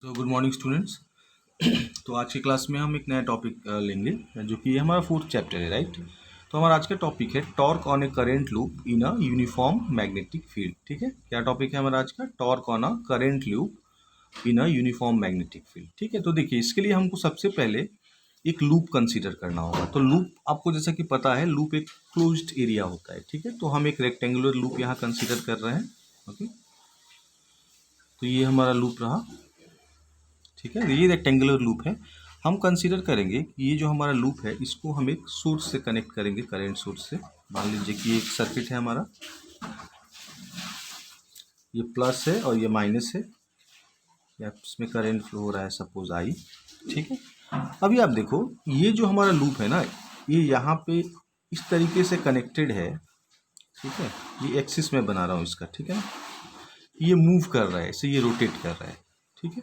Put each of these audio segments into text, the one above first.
तो good morning students. तो आज की क्लास में हम एक नया टॉपिक लेंगे जो कि हमारा फोर्थ चैप्टर है, राइट। तो हमारा आज का टॉपिक है torque on A current loop in a uniform magnetic field. ठीक है, क्या टॉपिक है हमारा आज का? Torque on a current loop in a uniform magnetic field. ठीक है, तो देखिए इसके लिए हमको सबसे पहले एक लूप कंसीडर करना होगा। तो लूप आपको जैसा कि पता है, लूप एक क्लोज्ड एरिया होता है। ठीक है, तो हम एक रेक्टेंगुलर लूप यहाँ कंसीडर कर रहे हैं। ओके, तो ये हमारा लूप रहा। ठीक है, ये रेक्टेंगुलर लूप है। हम कंसीडर करेंगे कि ये जो हमारा लूप है इसको हम एक सोर्स से कनेक्ट करेंगे, करंट सोर्स से। मान लीजिए कि एक सर्किट है हमारा, ये प्लस है और ये माइनस है, या इसमें करंट फ्लो हो रहा है सपोज आई। ठीक है, अभी आप देखो ये जो हमारा लूप है ना, ये यहाँ पे इस तरीके से कनेक्टेड है। ठीक है, ये एक्सिस में बना रहा हूँ इसका। ठीक है ना, ये मूव कर रहा है, इसे ये रोटेट कर रहा है। ठीक है,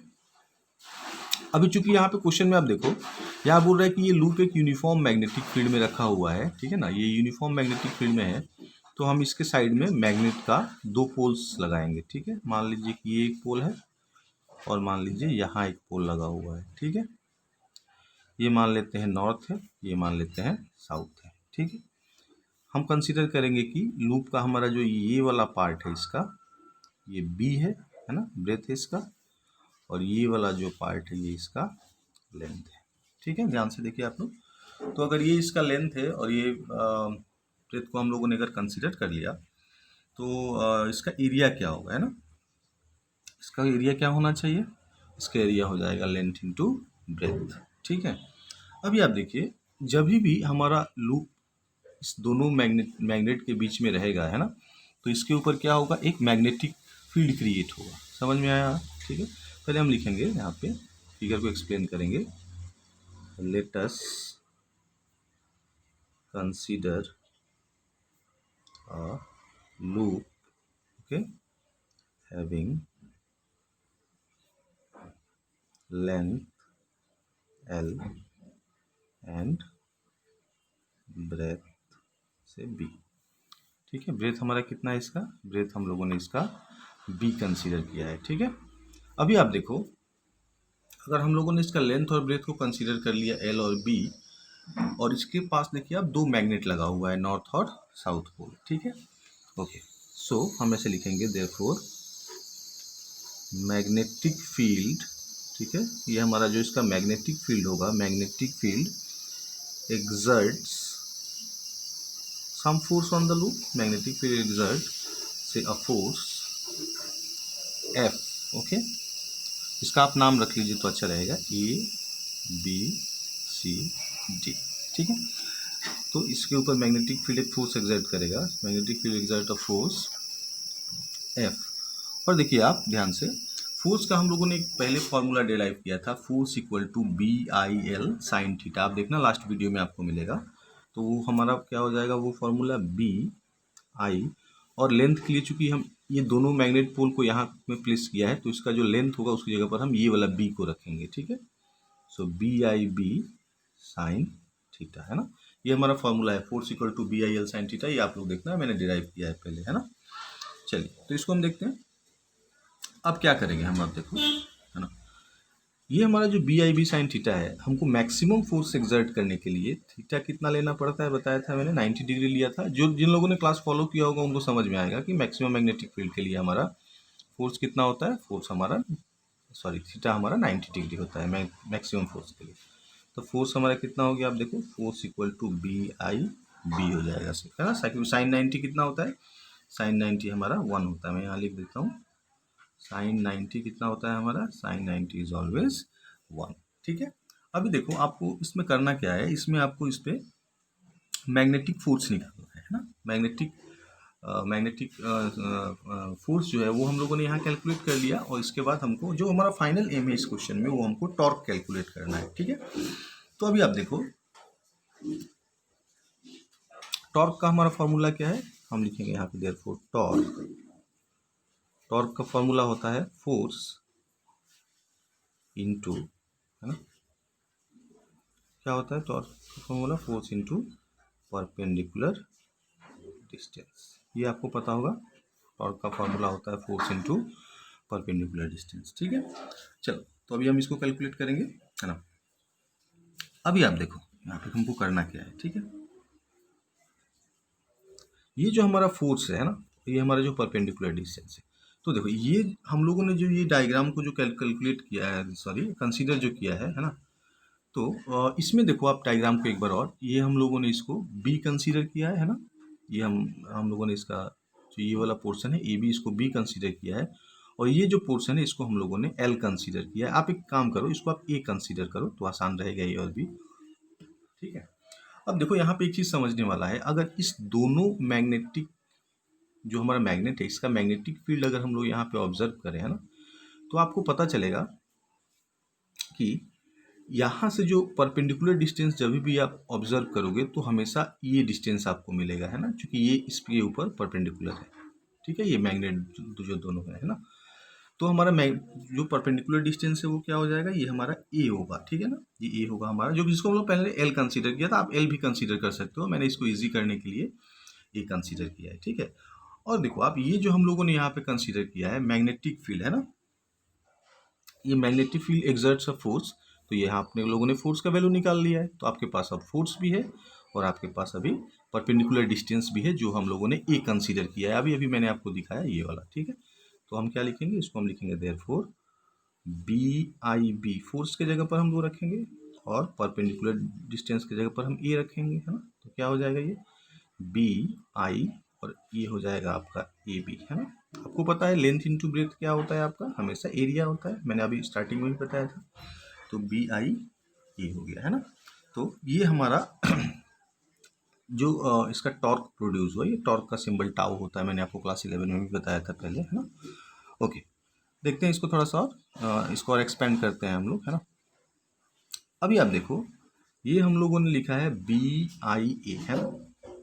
अभी चूंकि यहाँ पे क्वेश्चन में आप देखो, यहाँ बोल रहा है कि ये लूप एक यूनिफॉर्म मैग्नेटिक फील्ड में रखा हुआ है। ठीक है ना, ये यूनिफॉर्म मैग्नेटिक फील्ड में है, तो हम इसके साइड में मैग्नेट का दो पोल्स लगाएंगे। ठीक है, मान लीजिए कि ये एक पोल है और मान लीजिए यहाँ एक पोल लगा हुआ है। ठीक है, ये मान लेते हैं नॉर्थ है, ये मान लेते हैं साउथ है। ठीक है, हम कंसिडर करेंगे कि लूप का हमारा जो ये वाला पार्ट है इसका, ये बी है ना, ब्रेथ है इसका, और ये वाला जो पार्ट है ये इसका लेंथ है। ठीक है, ध्यान से देखिए आप लोग। तो अगर ये इसका लेंथ है और ये ब्रेथ को हम लोगों ने अगर कंसीडर कर लिया, तो इसका एरिया क्या होगा, है ना। इसका एरिया क्या होना चाहिए? इसका एरिया हो जाएगा लेंथ इनटू ब्रेथ। ठीक है, अभी आप देखिए जब भी हमारा लूप इस दोनों मैग्नेट के बीच में रहेगा, है ना, तो इसके ऊपर क्या होगा? एक मैग्नेटिक फील्ड क्रिएट होगा। समझ में आया? ठीक है, पहले हम लिखेंगे यहाँ पे, फिगर को एक्सप्लेन करेंगे। Let us consider a loop, okay, having length L and breadth से B। ठीक है, ब्रेथ हमारा कितना है इसका? ब्रेथ हम लोगों ने इसका B कंसीडर किया है। ठीक है, अभी आप देखो अगर हम लोगों ने इसका लेंथ और ब्रेथ को कंसीडर कर लिया L और B, और इसके पास देखिए आप दो मैग्नेट लगा हुआ है, नॉर्थ और साउथ पोल। ठीक है, ओके, सो हम ऐसे लिखेंगे देयरफॉर मैग्नेटिक फील्ड। ठीक है, ये हमारा जो इसका मैग्नेटिक फील्ड होगा, magnetic field exerts some force on the loop, magnetic field exert say a force F। Okay, इसका आप नाम रख लीजिए तो अच्छा रहेगा, ABCD। ठीक है, तो इसके ऊपर मैग्नेटिक फील्ड एक फोर्स एक्सर्ट करेगा, magnetic field exert a force F। और देखिए आप ध्यान से, फोर्स का हम लोगों ने एक पहले फॉर्मूला डिराइव किया था, force equal to BIL sine theta. आप देखना लास्ट वीडियो में आपको मिलेगा। तो वो हमारा क्या हो जाएगा? वो फॉर्मूला BI, और लेंथ के लिए चूंकि हम ये दोनों मैग्नेट पोल को यहाँ में प्लेस किया है, तो इसका जो लेंथ होगा उसकी जगह पर हम ये वाला B को रखेंगे। ठीक है, सो BIB साइन थीटा, है ना। ये हमारा फॉर्मूला है, force equal to BIL sine theta. ये आप लोग देखना, मैंने डिराइव किया है पहले, है ना। चलिए, तो इसको हम देखते हैं अब क्या करेंगे हम। आप देखो, है ना, ये हमारा जो BIB साइन थीटा है, हमको मैक्सिमम फोर्स एक्सर्ट करने के लिए थीटा कितना लेना पड़ता है बताया था मैंने, 90 डिग्री लिया था। जो जिन लोगों ने क्लास फॉलो किया होगा उनको समझ में आएगा कि मैक्सिमम मैग्नेटिक फील्ड के लिए हमारा फोर्स कितना होता है। फोर्स हमारा, सॉरी, थीटा हमारा 90 डिग्री होता है मैक्सिमम फोर्स के लिए। तो फोर्स हमारा कितना हो गया? आप देखो, फोर्स इक्वल टू BIB हो जाएगा, है ना। साइन 90 कितना होता है? साइन 90 हमारा 1 होता है। मैं यहाँ लिख देता हूँ, साइन 90 कितना होता है हमारा? Sine 90 is always 1। ठीक है, अभी देखो आपको इसमें करना क्या है, इसमें आपको इस पे मैग्नेटिक फोर्स निकालना है ना। मैग्नेटिक फोर्स जो है वो हम लोगों ने यहाँ कैलकुलेट कर लिया, और इसके बाद हमको जो हमारा फाइनल एम है इस क्वेश्चन में, वो हमको टॉर्क कैलकुलेट करना है। ठीक है, तो अभी आप देखो टॉर्क का हमारा फॉर्मूला क्या है, हम लिखेंगे यहाँ पे देयरफॉर टॉर्क का फॉर्मूला होता है फोर्स इनटू, है ना, क्या होता है टॉर्क का formula? Force into perpendicular distance. ये आपको पता होगा, टॉर्क का फॉर्मूला होता है फोर्स इनटू परपेंडिकुलर डिस्टेंस। ठीक है, चलो तो अभी हम इसको कैलकुलेट करेंगे, है ना। अभी आप देखो यहाँ पे हमको करना क्या है, ठीक है। ये जो हमारा फोर्स है ना, ये हमारा जो परपेंडिकुलर डिस्टेंस है, तो देखो ये हम लोगों ने जो ये डायग्राम को जो कैलकुलेट किया है, सॉरी कंसीडर जो किया है ना, तो इसमें देखो आप डायग्राम को एक बार और, ये हम लोगों ने इसको बी कंसीडर किया है ना, ये हम लोगों ने इसका जो ये वाला पोर्शन है ए बी, इसको बी कंसीडर किया है, और ये जो पोर्शन है इसको हम लोगों ने एल कंसीडर किया है। आप एक काम करो, इसको आप ए कंसीडर करो तो आसान रहेगा ये और भी, ठीक है। अब देखो यहाँ पे एक चीज़ समझने वाला है, अगर इस दोनों मैग्नेटिक जो हमारा मैग्नेट है इसका मैग्नेटिक फील्ड अगर हम लोग यहाँ पे ऑब्जर्व करें, है ना, तो आपको पता चलेगा कि यहाँ से जो परपेंडिकुलर डिस्टेंस जब भी आप ऑब्जर्व करोगे तो हमेशा ये डिस्टेंस आपको मिलेगा, है ना, क्योंकि ये इसके ऊपर परपेंडिकुलर है, ठीक है, ये मैग्नेट जो दोनों है ना। तो हमारा जो परपेंडिकुलर डिस्टेंस है वो क्या हो जाएगा, ये हमारा ए होगा, ठीक है ना, ये ए होगा हमारा, जो जिसको हम लोग पहले एल कंसीडर किया था, आप एल भी कंसीडर कर सकते हो, मैंने इसको ईजी करने के लिए ए कंसीडर किया है, ठीक है। और देखो आप ये जो हम लोगों ने यहाँ पे कंसीडर किया है मैग्नेटिक फील्ड, है ना, ये magnetic field exerts a force, तो यहाँ अपने लोगों ने फोर्स का वैल्यू निकाल लिया है, तो आपके पास अब फोर्स भी है और आपके पास अभी परपेंडिकुलर डिस्टेंस भी है जो हम लोगों ने ए कंसीडर किया है, अभी अभी मैंने आपको दिखाया ये वाला, ठीक है। तो हम क्या लिखेंगे, इसको हम लिखेंगे therefore B I B, force के जगह पर हम लोग रखेंगे और परपेंडिकुलर डिस्टेंस की जगह पर हम ए रखेंगे, है ना, तो क्या हो जाएगा ये बी आई और ये हो जाएगा आपका ए बी, है ना। आपको पता है लेंथ इंटू ब्रेथ क्या होता है, आपका हमेशा एरिया होता है, मैंने अभी स्टार्टिंग में भी बताया था, तो बी आई ये हो गया, है ना। तो ये हमारा जो इसका टॉर्क प्रोड्यूस हुआ, ये टॉर्क का सिंबल टाउ होता है, मैंने आपको क्लास 11 में भी बताया था पहले, है ना। ओके, देखते हैं इसको थोड़ा सा और इसको और एक्सपेंड करते हैं हम लोग, है ना। अभी आप देखो ये हम लोगों ने लिखा है बी आई ए, है ना।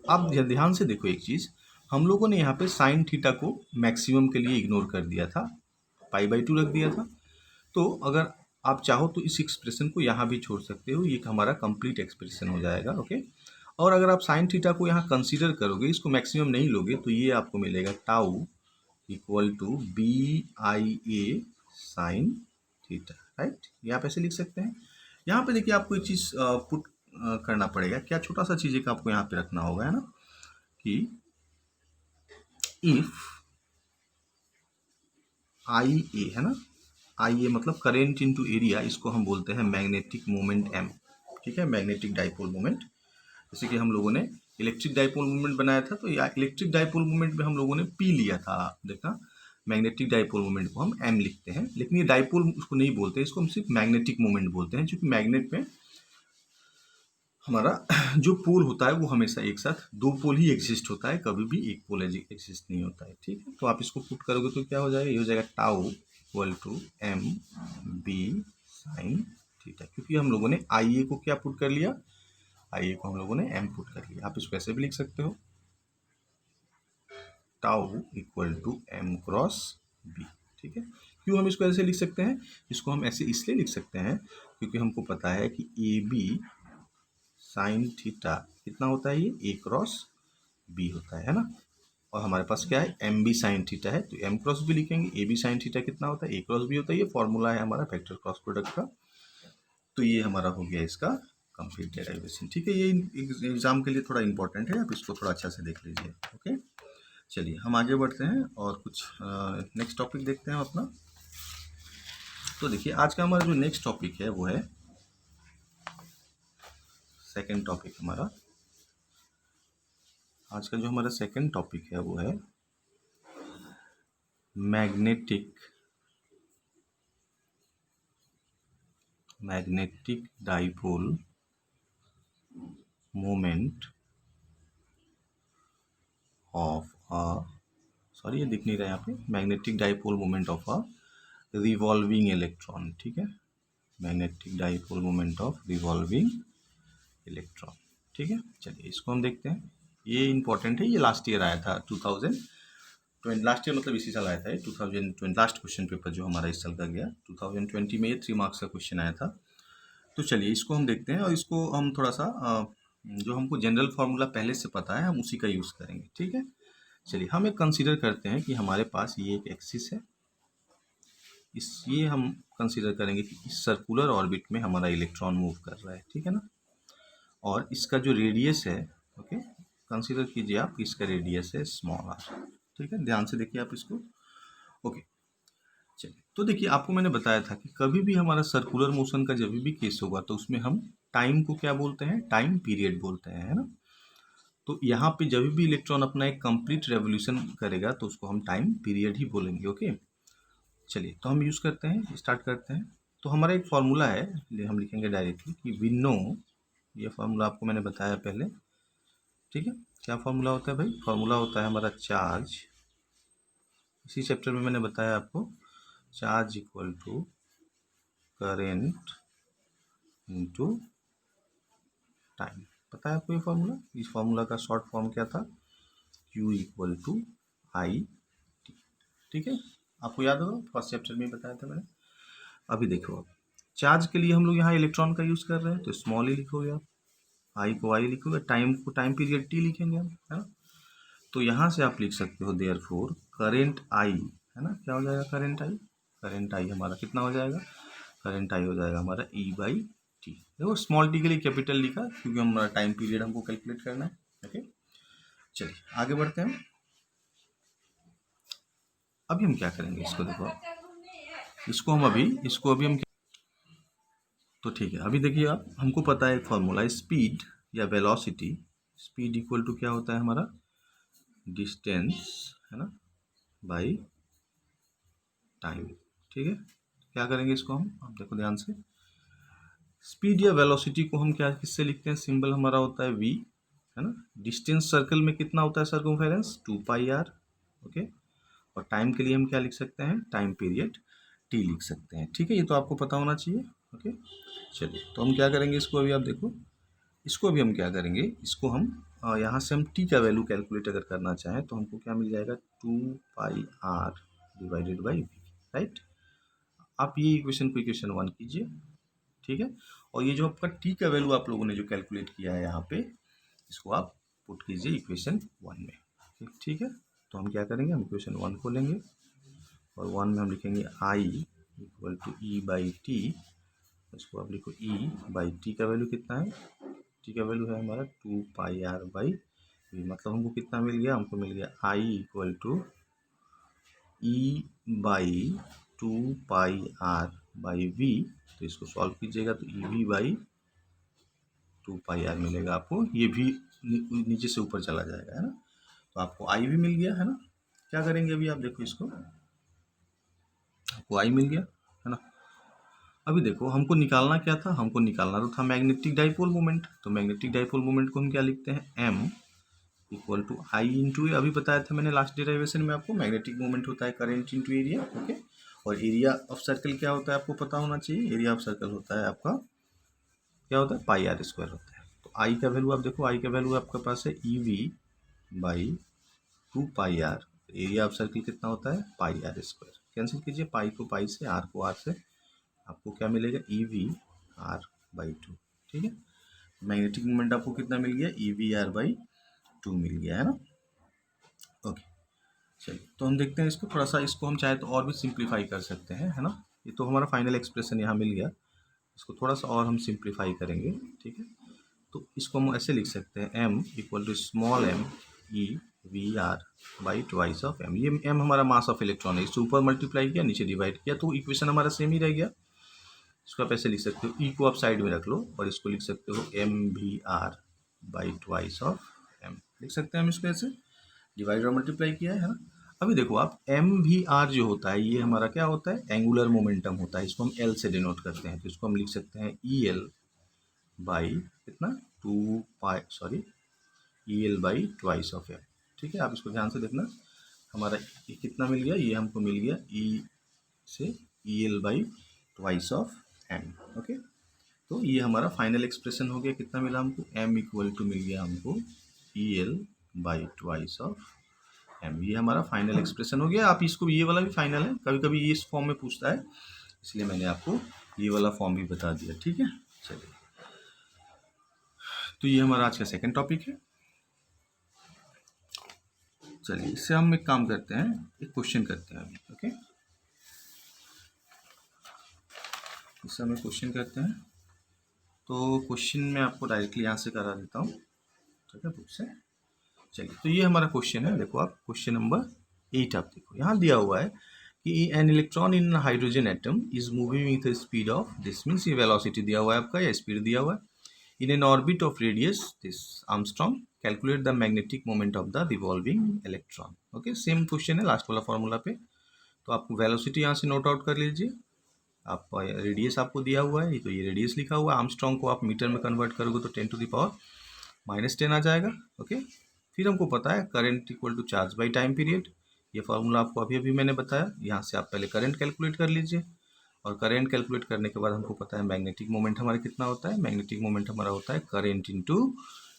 आप ध्यान से देखो एक चीज़, हम लोगों ने यहाँ पे साइन थीटा को मैक्सिमम के लिए इग्नोर कर दिया था, पाई/2 रख दिया था, तो अगर आप चाहो तो इस एक्सप्रेशन को यहाँ भी छोड़ सकते हो, ये हमारा कंप्लीट एक्सप्रेशन हो जाएगा, ओके। और अगर आप साइन थीटा को यहाँ कंसीडर करोगे, इसको मैक्सिमम नहीं लोगे, तो ये आपको मिलेगा tau equal to B I A sine theta, right, ये आप ऐसे लिख सकते हैं। यहाँ पे देखिए आपको एक चीज़ पुट करना पड़ेगा, क्या छोटा सा चीज़ एक आपको यहाँ पे रखना होगा, है ना, कि इफ आई ए, है ना, आई ए मतलब करेंट इनटू एरिया, इसको हम बोलते हैं मैग्नेटिक मोमेंट एम, ठीक है, मैग्नेटिक डाइपोल मोमेंट। जैसे कि हम लोगों ने इलेक्ट्रिक डाइपोल मोमेंट बनाया था, तो या इलेक्ट्रिक डाइपोल मोमेंट में हम लोगों ने पी लिया था, देखना मैग्नेटिक डाइपोल मोमेंट को हम एम लिखते हैं, लेकिन ये डाइपोल उसको नहीं बोलते, इसको हम सिर्फ मैग्नेटिक मोमेंट बोलते हैं, क्योंकि मैग्नेट में हमारा जो पोल होता है वो हमेशा एक साथ दो पोल ही एग्जिस्ट होता है, कभी भी एक पोल एग्जिस्ट नहीं होता है, ठीक है। तो आप इसको पुट करोगे तो क्या हो जाएगा, ये हो जाएगा tau equal to M B sine theta, क्योंकि हम लोगों ने आई ए को क्या पुट कर लिया, आई ए को हम लोगों ने एम पुट कर लिया। आप इसको ऐसे भी लिख सकते हो, tau equal to M cross B, ठीक है। क्यों हम इसको ऐसे लिख सकते हैं, इसको हम ऐसे इसलिए लिख सकते हैं क्योंकि हमको पता है कि ए बी साइन थीटा कितना होता है, ये ए क्रॉस बी होता है ना, और हमारे पास क्या है एम बी साइन थीटा है, तो एम क्रॉस बी लिखेंगे, ए बी साइन थीटा कितना होता है, ए क्रॉस बी होता है, ये फॉर्मूला है हमारा वेक्टर क्रॉस प्रोडक्ट का। तो ये हमारा हो गया इसका कंप्लीट डेरिवेशन, ठीक है। ये एग्जाम के लिए थोड़ा इंपॉर्टेंट है, आप इसको थोड़ा अच्छा से देख लीजिए, ओके। चलिए हम आगे बढ़ते हैं और कुछ नेक्स्ट टॉपिक देखते हैं अपना। तो देखिए आज का हमारा जो नेक्स्ट टॉपिक है वो है सेकंड टॉपिक हमारा, आज का जो हमारा सेकंड टॉपिक है वो है magnetic dipole moment of a, sorry ये दिख नहीं रहा है यहाँ पे, magnetic dipole moment of a revolving electron, ठीक है, magnetic dipole moment of revolving electron, ठीक है। चलिए इसको हम देखते हैं, ये इंपॉर्टेंट है, ये लास्ट ईयर आया था 2020, लास्ट ईयर मतलब इसी साल आया था ये 2020, लास्ट क्वेश्चन पेपर जो हमारा इस साल का गया 2020 में, ये 3 मार्क्स का क्वेश्चन आया था। तो चलिए इसको हम देखते हैं और इसको हम थोड़ा सा जो हमको जनरल फार्मूला पहले से पता है हम उसी का यूज़ करेंगे, ठीक है। चलिए हम एक कंसीडर करते हैं कि हमारे पास ये एक एक्सिस है ये हम कंसीडर करेंगे कि इस सर्कुलर ऑर्बिट में हमारा इलेक्ट्रॉन मूव कर रहा है, ठीक है ना, और इसका जो रेडियस है, ओके, कंसीडर कीजिए आप, इसका रेडियस है स्मॉल आर, ठीक है, ध्यान से देखिए आप इसको, ओके। चलिए, तो देखिए आपको मैंने बताया था कि कभी भी हमारा सर्कुलर मोशन का जब भी केस होगा तो उसमें हम टाइम को क्या बोलते हैं, टाइम पीरियड बोलते हैं, है ना। तो यहाँ पे जब भी इलेक्ट्रॉन अपना एक कंप्लीट रेवोल्यूशन करेगा तो उसको हम टाइम पीरियड ही बोलेंगे, ओके। चलिए, तो हम यूज़ करते हैं, स्टार्ट करते हैं। तो हमारा एक फार्मूला है, हम लिखेंगे डायरेक्टली कि वी नो, ये फार्मूला आपको मैंने बताया पहले, ठीक है। क्या फार्मूला होता है भाई, फार्मूला होता है हमारा चार्ज, इसी चैप्टर में मैंने बताया आपको, charge equal to current into time. पता है आपको ये फार्मूला, इस फार्मूला का शॉर्ट फॉर्म क्या था, Q equal to I T, ठीक है, आपको याद होगा फर्स्ट चैप्टर में बताया था मैंने। अभी देखो, आप चार्ज के लिए हम लोग यहाँ इलेक्ट्रॉन का यूज़ कर रहे हैं तो स्मॉल ही लिखोगे आप, आई को आई लिखोगे, टाइम को टाइम पीरियड टी लिखेंगे हम, है ना। तो यहाँ से आप लिख सकते हो देयरफॉर करेंट आई, है ना, क्या हो जाएगा करेंट आई, करेंट आई हमारा कितना हो जाएगा, करेंट आई हो जाएगा हमारा ई बाई टी। देखो स्मॉल टी के लिए कैपिटल लिखा क्योंकि हमारा टाइम पीरियड हमको कैलकुलेट करना है, ओके। चलिए आगे बढ़ते हैं। अभी हम क्या करेंगे इसको, देखो इसको अभी हम, तो ठीक है, अभी देखिए आप, हमको पता है एक फॉर्मूला, स्पीड या वेलोसिटी, स्पीड इक्वल टू क्या होता है हमारा, डिस्टेंस, है ना, बाई टाइम, ठीक है। क्या करेंगे इसको हम, आप देखो ध्यान से, स्पीड या वेलोसिटी को हम क्या किससे लिखते हैं, सिंबल हमारा होता है वी, है ना। डिस्टेंस सर्कल में कितना होता है सर्कमफेरेंस, 2πr, ओके। और टाइम के लिए हम क्या लिख सकते हैं, टाइम पीरियड टी लिख सकते हैं, ठीक है, ये तो आपको पता होना चाहिए, ओके। चलिए, तो हम क्या करेंगे इसको, अभी आप देखो, इसको अभी हम क्या करेंगे, इसको हम यहाँ से हम टी का वैल्यू कैलकुलेट अगर करना चाहें तो हमको क्या मिल जाएगा, 2πr divided by we, right. आप ये इक्वेशन को इक्वेशन 1 कीजिए, ठीक है। और ये जो आपका टी का वैल्यू आप लोगों ने जो कैलकुलेट किया है यहाँ पे, इसको आप पुट कीजिए इक्वेशन 1 में, ठीक है। तो हम क्या करेंगे, हम इक्वेशन 1 को लेंगे और 1 में हम लिखेंगे I equal to E by T, इसको आप लिखो ई बाई टी का वैल्यू कितना है, टी का वैल्यू है हमारा 2πr बाई वी, मतलब हमको कितना मिल गया, हमको मिल गया I equal to E by 2πr by V. तो इसको सॉल्व कीजिएगा तो ई वी बाई 2πr मिलेगा आपको, ये भी नीचे से ऊपर चला जाएगा, है ना। तो आपको आई भी मिल गया, है ना। क्या करेंगे अभी आप देखो इसको, आपको आई मिल गया, है ना। अभी देखो हमको निकालना क्या था, हमको निकालना तो था मैग्नेटिक डाइपोल मोमेंट, तो मैग्नेटिक डाइपोल मोमेंट को हम क्या लिखते हैं, M equal to I into A, अभी बताया था मैंने लास्ट डेरिवेशन में आपको, मैग्नेटिक मोमेंट होता है करंट इंटू एरिया, ओके। और एरिया ऑफ सर्कल क्या होता है आपको पता होना चाहिए, एरिया ऑफ सर्कल होता है आपका क्या होता है, पाई आर स्क्वायर होता है। तो आई का वैल्यू आप देखो, आई का वैल्यू आपके पास है E V by 2πr, area of circle कितना होता है, पाई आर स्क्वायर, कैंसिल कीजिए पाई को पाई से, आर को आर से, आपको क्या मिलेगा, ई वी आर बाई 2, ठीक है। मैग्नेटिक मोमेंट आपको कितना मिल गया, ई वी आर बाई 2 मिल गया, है ना, ओके। चलिए, तो हम देखते हैं इसको, थोड़ा सा इसको हम चाहे तो और भी सिंप्लीफाई कर सकते हैं, है ना। ये तो हमारा फाइनल एक्सप्रेशन यहाँ मिल गया, इसको थोड़ा सा और हम सिंप्लीफाई करेंगे, ठीक है। तो इसको हम ऐसे लिख सकते हैं, M equal to small M E V R by twice of M, ये एम हमारा मास ऑफ इलेक्ट्रॉन है, इससे ऊपर मल्टीप्लाई किया नीचे डिवाइड किया तो इक्वेशन हमारा सेम ही रह गया। इसको आप ऐसे लिख सकते हो, ई को आप साइड में रख लो और इसको लिख सकते हो M V R by twice of M, लिख सकते हैं हम इसको ऐसे, डिवाइड और मल्टीप्लाई किया है ना। अभी देखो आप, एम वी आर जो होता है ये हमारा क्या होता है, एंगुलर मोमेंटम होता है, इसको हम एल से डिनोट करते हैं, तो इसको हम लिख सकते हैं ई एल बाई कितना, 2π sorry E L by twice of M, ठीक है। आप इसको ध्यान से देखना, हमारा ये कितना मिल गया, ये हमको मिल गया ई से E L by twice of M, okay. तो ये हमारा फाइनल एक्सप्रेशन हो गया, कितना मिला हमको, एम इक्वल टू मिल गया हमको E L by twice of M, ये हमारा फाइनल एक्सप्रेशन हो गया। आप इसको, ये वाला भी फाइनल है, कभी कभी ये इस फॉर्म में पूछता है, इसलिए मैंने आपको ये वाला फॉर्म भी बता दिया, ठीक है। चलिए, तो ये हमारा आज का सेकंड टॉपिक है। चलिए, इससे हम एक काम करते हैं, एक क्वेश्चन करते हैं अभी, ओके। इससे हमें क्वेश्चन करते हैं। तो क्वेश्चन मैं आपको डायरेक्टली यहाँ से करा देता हूँ, ठीक है, बुक से। चलिए, तो ये हमारा क्वेश्चन है। देखो आप क्वेश्चन नंबर 8 आप देखो, यहाँ दिया हुआ है कि an electron in hydrogen atom is moving with speed of this, means ये वेलोसिटी दिया हुआ है आपका या स्पीड दिया हुआ है, in an orbit of radius this Armstrong, calculate the magnetic moment of the revolving electron. Okay, same question है लास्ट वाला फॉर्मूला पे। तो आपको वेलोसिटी यहाँ से नोट आउट कर लीजिए। आप रेडियस आपको दिया हुआ है, तो ये रेडियस लिखा हुआ है। आर्मस्ट्रॉन्ग को आप मीटर में कन्वर्ट करोगे तो 10⁻⁻10 आ जाएगा। ओके, फिर हमको पता है current equal to charge by time period, ये फार्मूला आपको अभी अभी मैंने बताया। यहाँ से आप पहले करंट कैलकुलेट कर लीजिए, और करंट कैलकुलेट करने के बाद हमको पता है मैग्नेटिक मोमेंट हमारा कितना होता है। मैग्नेटिक मोमेंट हमारा होता है करंट इनटू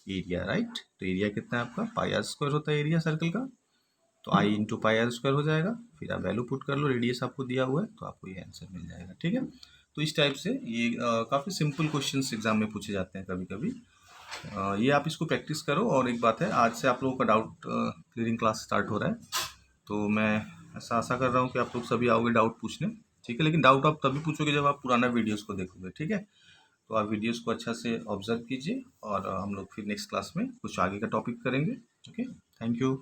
एरिया, राइट। तो एरिया कितना है आपका, पाई आर स्क्वायर होता है एरिया सर्कल का, तो आई इंटू पाई आर स्क्वायर हो जाएगा। फिर आप वैल्यू पुट कर लो, रेडियस आपको दिया हुआ है, तो आपको ये आंसर मिल जाएगा, ठीक है। तो इस टाइप से ये काफ़ी सिंपल क्वेश्चंस एग्जाम में पूछे जाते हैं कभी कभी। ये आप इसको प्रैक्टिस करो। और एक बात है, आज से आप लोगों का डाउट क्लियरिंग क्लास स्टार्ट हो रहा है, तो मैं ऐसा आशा कर रहा हूँ कि आप लोग सभी आओगे डाउट पूछने, ठीक है। लेकिन डाउट आप तभी पूछोगे जब आप पुराना वीडियोस को देखोगे, ठीक है। तो आप वीडियोस को अच्छा से ऑब्जर्व कीजिए, और हम लोग फिर नेक्स्ट क्लास में कुछ आगे का टॉपिक करेंगे। Okay, thank you.